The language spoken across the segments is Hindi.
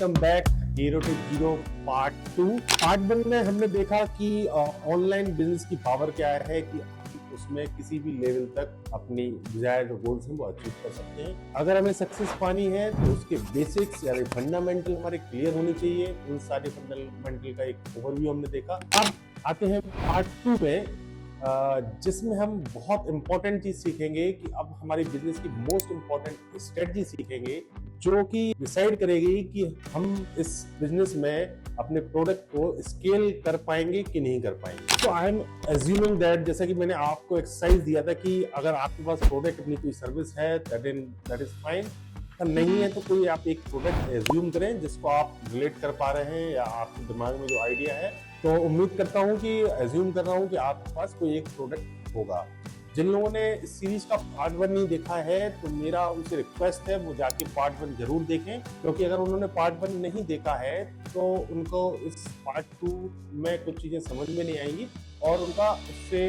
Welcome back hero to zero part 2। Part 1 में हमने देखा कि ऑनलाइन बिजनेस की पावर क्या है कि उसमें किसी भी लेवल तक अपनी डिजायर्ड गोल्स हैं वो अचीव कर सकते हैं। अगर हमें सक्सेस पानी है तो उसके बेसिक्स यानी फंडामेंटल हमारे क्लियर होने चाहिए। उन सारे फंडामेंटल का एक ओवरव्यू हमने देखा। अब आते हैं पार्ट 2 में, जिसमें हम बहुत इंपॉर्टेंट चीज सीखेंगे कि अब हमारी बिजनेस की मोस्ट इंपॉर्टेंट स्ट्रेटजी सीखेंगे जो कि डिसाइड करेगी कि हम इस बिजनेस में अपने प्रोडक्ट को स्केल कर पाएंगे कि नहीं कर पाएंगे। तो आई एम एज्यूमिंग दैट, जैसा कि मैंने आपको एक्सरसाइज दिया था कि अगर आपके पास प्रोडक्ट अपनी कोई सर्विस है दैट इज फाइन, नहीं है तो कोई आप एक प्रोडक्ट एज्यूम करें जिसको आप रिलेट कर पा रहे हैं या आपके दिमाग में जो आइडिया है। तो उम्मीद करता हूं कि एज्यूम कर रहा हूं कि आपके पास कोई एक प्रोडक्ट होगा। जिन लोगों ने इस सीरीज का पार्ट 1 नहीं देखा है तो मेरा उनसे रिक्वेस्ट है वो जाके पार्ट 1 जरूर देखें, क्योंकि अगर उन्होंने पार्ट 1 नहीं देखा है तो उनको इस पार्ट 2 में कुछ चीजें समझ में नहीं आएंगी और उनका उससे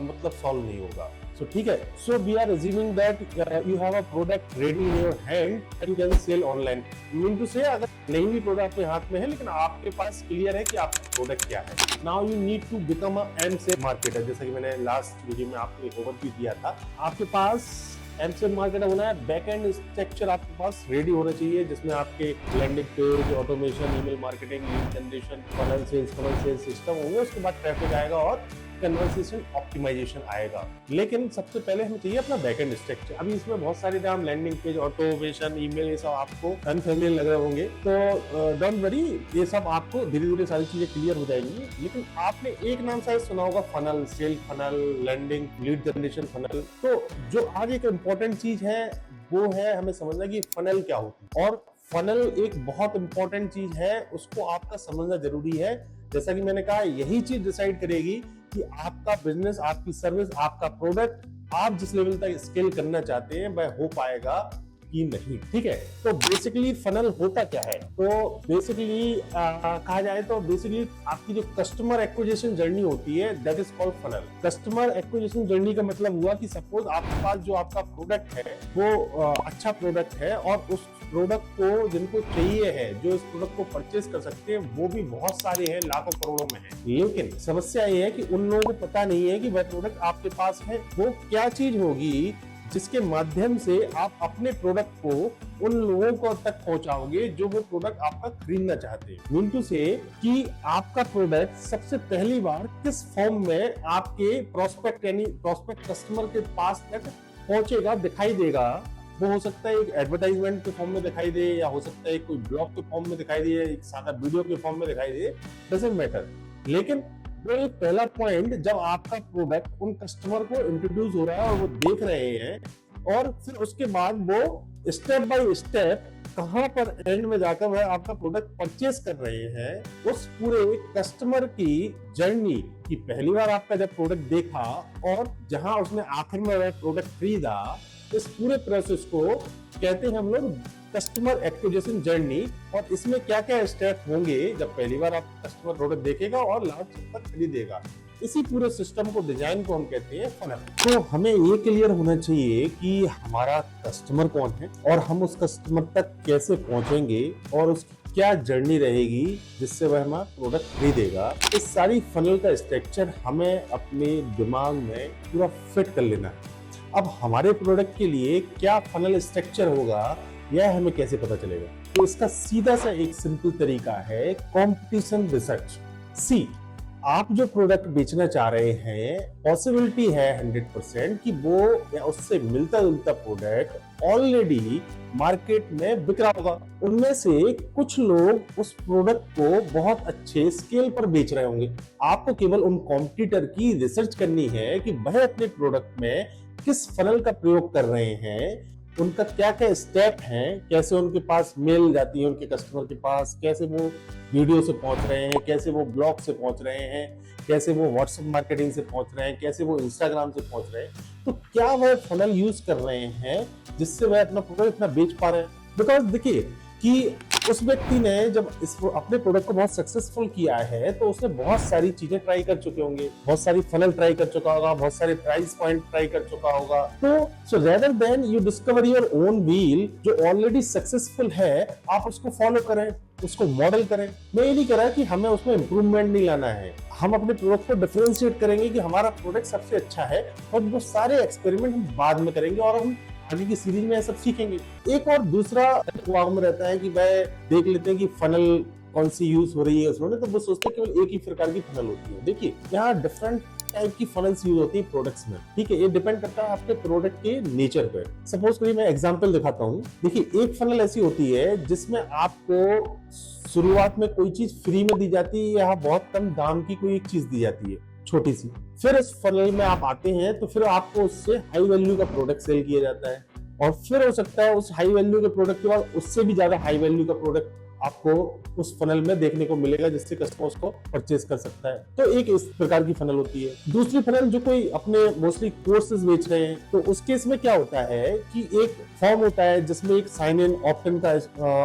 मतलब सॉल्व नहीं होगा। So ठीक है, so we are assuming that you have a product ready in your hand and you can sell online. Mean to say अगर नहीं भी प्रोडक्ट आपके हाथ में है लेकिन आपके पास क्लियर है कि आपका प्रोडक्ट क्या है। Now you need to become a MSale marketer, जैसा कि मैंने लास्ट वीडियो में आपको एक ओवरव्यू दिया था। आपके पास MSale मार्केटर होना है, बैक एंड स्ट्रक्चर आपके पास रेडी होना चाहिए जिसमें आपके landing page, automation, email marketing, lead generation, funnel sales system होंगे। उसके बाद ट्रैफिक आएगा और कन्वर्सेशन ऑप्टिमाइजेशन आएगा। लेकिन सबसे पहले हमें चाहिए अपना बैकएंड स्ट्रक्चर। अभी इसमें बहुत सारे नाम, लैंडिंग पेज, ऑटोमेशन, ईमेल, ये सब आपको अनफेमिलियर लग रहे होंगे, तो डोंट वरी, ये सब आपको धीरे धीरे सारी चीजें क्लियर हो जाएंगी। लेकिन आपने एक नाम शायद सुना होगा, funnel, sale funnel, landing, lead generation funnel. तो जो आज एक इंपॉर्टेंट चीज है वो है हमें समझना कि फनल क्या होती है, और फनल एक बहुत इंपॉर्टेंट चीज है, उसको आपका समझना जरूरी है। जैसा कि मैंने कहा, यही चीज डिसाइड करेगी कि आपका बिजनेस, आपकी सर्विस, आपका प्रोडक्ट आप जिस लेवल तक स्केल करना चाहते हैं वह हो पाएगा कि नहीं। ठीक है, तो बेसिकली फनल होता क्या है? तो बेसिकली कहा जाए तो बेसिकली आपकी जो कस्टमर एक्विजिशन जर्नी होती है that is called funnel. Customer acquisition journey का मतलब हुआ कि सपोज आपके पास जो आपका प्रोडक्ट है वो अच्छा प्रोडक्ट है और उस प्रोडक्ट को जिनको चाहिए है, जो इस प्रोडक्ट को परचेज कर सकते हैं, वो भी बहुत सारे हैं, लाखों करोड़ों में है। लेकिन समस्या ये है कि उन लोगों को पता नहीं है कि वह प्रोडक्ट आपके पास है वो क्या चीज होगी जिसके माध्यम से आप अपने प्रोडक्ट को उन लोगों को तक पहुंचाओगे जो वो प्रोडक्ट आपका खरीदना चाहते हैं। मीन टू से कि आपका प्रोडक्ट सबसे पहली बार किस फॉर्म में आपके प्रोस्पेक्ट यानी प्रोस्पेक्ट कस्टमर के पास तक पहुंचेगा, दिखाई देगा। वो हो सकता है एक एडवर्टाइजमेंट के फॉर्म में दिखाई दे, या हो सकता है कोई ब्लॉग के फॉर्म में दिखाई दे, एक सादा वीडियो के फॉर्म में दिखाई दे, डजंट मैटर। लेकिन वो एक पहला पॉइंट, जब आपका प्रोडक्ट उन कस्टमर को इंट्रोड्यूस हो रहा है और वो देख रहे हैं, और फिर उसके बाद वो स्टेप बाय स्टेप कहां पर एंड में जाकर वह आपका प्रोडक्ट परचेस कर रहे हैं, उस पूरे कस्टमर की जर्नी की पहली बार आपका जब प्रोडक्ट देखा और जहां उसने आखिर में वह प्रोडक्ट खरीदा, इस पूरे प्रोसेस को कहते हैं हम लोग कस्टमर एक्विजिशन जर्नी। और इसमें क्या क्या स्टेप होंगे जब पहली बार आप कस्टमर प्रोडक्ट देखेगा और लास्ट तक खरीदेगा, इसी पूरे सिस्टम को, डिजाइन को हम कहते हैं फनल। तो हमें ये क्लियर होना चाहिए कि हमारा कस्टमर कौन है और हम उस कस्टमर तक कैसे पहुंचेंगे और उसकी क्या जर्नी रहेगी जिससे वह हमारा प्रोडक्ट खरीदेगा। इस सारी फनल का स्ट्रक्चर हमें अपने दिमाग में पूरा फिट कर लेना है। अब हमारे प्रोडक्ट के लिए क्या फनल स्ट्रक्चर होगा यह हमें कैसे पता चलेगा? तो इसका सीधा सा एक सिंपल तरीका है, कंपटीशन रिसर्च। सी, आप जो प्रोडक्ट बेचना चाह रहे हैं, पॉसिबिलिटी है 100% कि वो या उससे मिलता जुलता प्रोडक्ट ऑलरेडी मार्केट में बिक रहा होगा। उनमें से कुछ लोग उस प्रोडक्ट को बहुत अच्छे स्केल पर बेच रहे होंगे। आपको केवल उन कॉम्पिटिटर की रिसर्च करनी है कि वह अपने प्रोडक्ट में किस फनल का प्रयोग कर रहे हैं, उनका क्या क्या स्टेप हैं, कैसे उनके पास मेल जाती है उनके कस्टमर के पास, कैसे वो वीडियो से पहुंच रहे हैं, कैसे वो ब्लॉग से पहुंच रहे हैं, कैसे वो व्हाट्सएप मार्केटिंग से पहुंच रहे हैं, कैसे वो इंस्टाग्राम से पहुंच रहे हैं। तो क्या वह फनल यूज कर रहे हैं जिससे वह अपना प्रोडक्ट इतना बेच पा रहे हैं? बिकॉज देखिए कि उस व्यक्ति ने जब इस अपने प्रोडक्ट को बहुत सक्सेसफुल किया है तो उसने बहुत सारी चीजें ट्राई कर चुके होंगे, बहुत सारी फनल ट्राई कर चुका होगा, बहुत सारे प्राइस पॉइंट ट्राई कर चुका होगा। तो सो rather than you discover your own wheel जो ऑलरेडी सक्सेसफुल है, आप उसको फॉलो करें, उसको मॉडल करें। मैं ये नहीं कह रहा कि हमें उसमें इंप्रूवमेंट नहीं लाना है, हम अपने प्रोडक्ट को डिफरेंशिएट करेंगे कि हमारा प्रोडक्ट सबसे अच्छा है, और वो सारे एक्सपेरिमेंट हम बाद में करेंगे और हम आगे की सीरीज में सब सीखेंगे। एक और दूसरा दिमाग में रहता है कि वह देख लेते हैं कि फनल कौन सी यूज हो रही है उसमें, तो वो सोचते हैं केवल एक ही प्रकार की फनल होती है। देखिए यहाँ डिफरेंट टाइप की फनल्स यूज होती है प्रोडक्ट्स में, ठीक है। ये डिपेंड करता है आपके प्रोडक्ट के नेचर पे। सपोज करिए मैं एग्जांपल दिखाता हूँ। देखिए एक फनल ऐसी होती है जिसमें आपको शुरुआत में कोई चीज फ्री में दी जाती है या बहुत कम दाम की कोई एक चीज दी जाती है छोटी सी, फिर उस फनल में आप आते हैं तो फिर आपको उससे हाई वैल्यू का प्रोडक्ट सेल किया जाता है, और फिर हो सकता है उस हाई वैल्यू के प्रोडक्ट के बाद उससे भी ज्यादा हाई वैल्यू का प्रोडक्ट आपको उस फनल में देखने को मिलेगा जिससे कस्टमर उसको परचेज कर सकता है। तो एक इस प्रकार की फनल होती है। दूसरी फनल जो कोई अपने मोस्टली कोर्सेज बेच रहे हैं, तो उस केस में क्या होता है कि एक फॉर्म होता है जिसमें एक साइन इन ऑप्शन का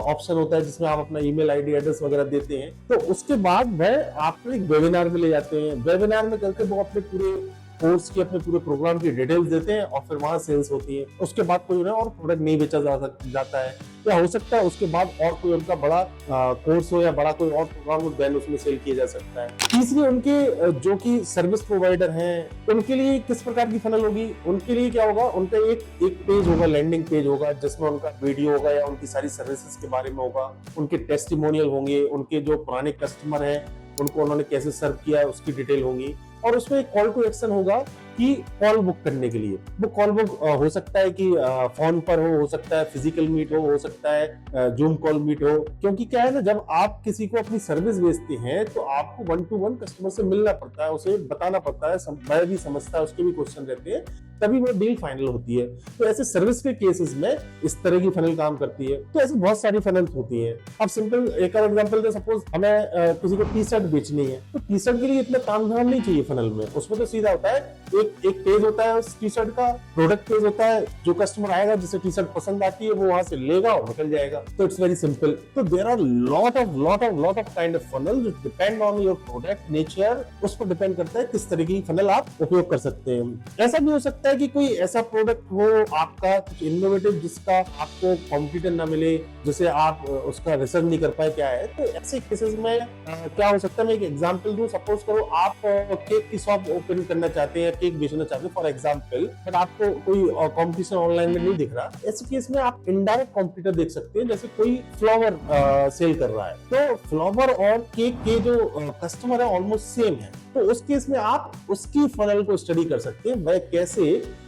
ऑप्शन होता है जिसमें आप अपना ईमेल आईडी एड्रेस वगैरह देते हैं। तो उसके बाद वह आपको एक वेबिनार में ले जाते हैं, वेबिनार में करके वो अपने पूरे कोर्स की अपने पूरे प्रोग्राम की डिटेल्स देते हैं और फिर वहां सेल्स होती है। उसके बाद कोई उन्हें और प्रोडक्ट नहीं बेचा जाता है, या हो सकता है उसके बाद और कोई उनका बड़ा कोर्स हो या बड़ा कोई और प्रोग्राम हो, देन उसमें सेल किया जा सकता है। तीसरी उनके जो कि सर्विस प्रोवाइडर हैं, उनके लिए किस प्रकार की फनल होगी? उनके लिए क्या होगा, उनका एक पेज होगा, लैंडिंग पेज होगा जिसमें उनका वीडियो होगा या उनकी सारी सर्विसेज के बारे में होगा, उनके टेस्टिमोनियल होंगे, उनके जो पुराने कस्टमर हैं उनको उन्होंने कैसे सर्व किया है उसकी डिटेल होंगी, और उसमें एक कॉल टू एक्शन होगा कि कॉल बुक करने के लिए। वो कॉल बुक हो सकता है कि फोन पर हो सकता है फिजिकल मीट हो सकता है जूम कॉल मीट हो। क्योंकि क्या है ना, जब आप किसी को अपनी सर्विस बेचते हैं तो आपको 1-to-1 कस्टमर से मिलना पड़ता है, उसे बताना पड़ता है, वह भी समझता है, उसके भी क्वेश्चन रहते हैं, तभी वो डील फाइनल होती है। तो ऐसे सर्विस के केसेस में इस तरह की फनल काम करती है। तो ऐसी बहुत सारी फनल्स होती हैं। अब सिंपल एक और एग्जांपल दे, सपोज हमें किसी को टी शर्ट बेचनी है, तो टी शर्ट के लिए इतना काम धाम नहीं चाहिए फनल में। उसमें तो सीधा होता है एक पेज होता है उस टी शर्ट का, प्रोडक्ट पेज होता है, जो कस्टमर आएगा जिसे टी शर्ट पसंद आती है वो वहां से लेगा और निकल जाएगा। तो इट्स वेरी सिंपल। तो there are lot of kind of funnel जो depend on your product nature, उस पर डिपेंड करता है किस तरह की फनल आप उपयोग कर सकते हैं। ऐसा भी हो सकता है कि कोई ऐसा प्रोडक्ट हो आपका कुछ इनोवेटिव जिसका आपको कॉम्पिटिटर ना मिले, जिसे आप उसका रिसर्च नहीं कर पाए क्या है। तो ऐसे केसेस में क्या हो सकता है, मैं एक एग्जांपल दूं। सपोज करो आप केक की शॉप ओपन करना चाहते हैं, केक बेचना चाहते हैं फॉर एग्जांपल, बट आपको कोई कंपटीशन ऑनलाइन में नहीं दिख रहा। ऐसे केस में आप इनडायरेक्ट कॉम्पिटिटर देख सकते हैं, जैसे कोई फ्लावर सेल कर रहा है, तो फ्लावर और केक के जो कस्टमर है ऑलमोस्ट सेम है। तो उस केस में आप उसकी फनल को स्टडी कर सकते हैं, वह कैसे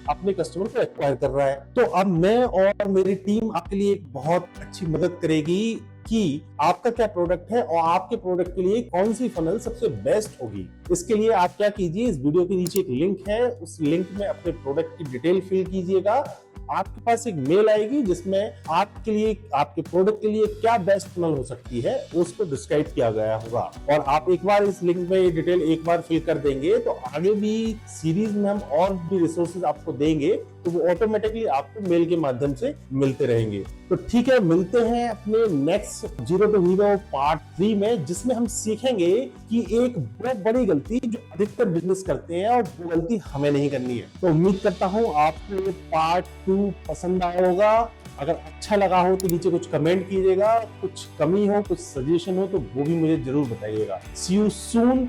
अपने कस्टमर को एक्वायर कर रहा है। तो अब मैं और मेरी टीम आपके लिए एक बहुत अच्छी मदद करेगी कि आपका क्या प्रोडक्ट है और आपके प्रोडक्ट के लिए कौन सी फनल सबसे बेस्ट होगी। इसके लिए आप क्या कीजिए, इस वीडियो के नीचे एक लिंक है, उस लिंक में अपने प्रोडक्ट की डिटेल फिल कीजिएगा। आपके पास एक मेल आएगी जिसमें आपके लिए, आपके प्रोडक्ट के लिए क्या बेस्ट फनल हो सकती है उसको डिस्क्राइब किया गया होगा। और आप एक बार इस लिंक में ये डिटेल एक बार फिल कर देंगे तो आगे भी सीरीज में हम और भी रिसोर्सेज आपको देंगे, तो वो ऑटोमेटिकली आपको मेल के माध्यम से मिलते रहेंगे। तो ठीक है, मिलते हैं अपने next zero to hero part 3 में, जिसमें हम सीखेंगे कि एक बहुत बड़ी गलती जो अधिकतर बिजनेस करते हैं और वो गलती हमें नहीं करनी है। तो उम्मीद करता हूं आपको ये पार्ट 2 पसंद आया होगा। अगर अच्छा लगा हो तो नीचे कुछ कमेंट कीजिएगा, कुछ कमी हो, कुछ सजेशन हो तो वो भी मुझे जरूर बताइएगा। सी यू सून।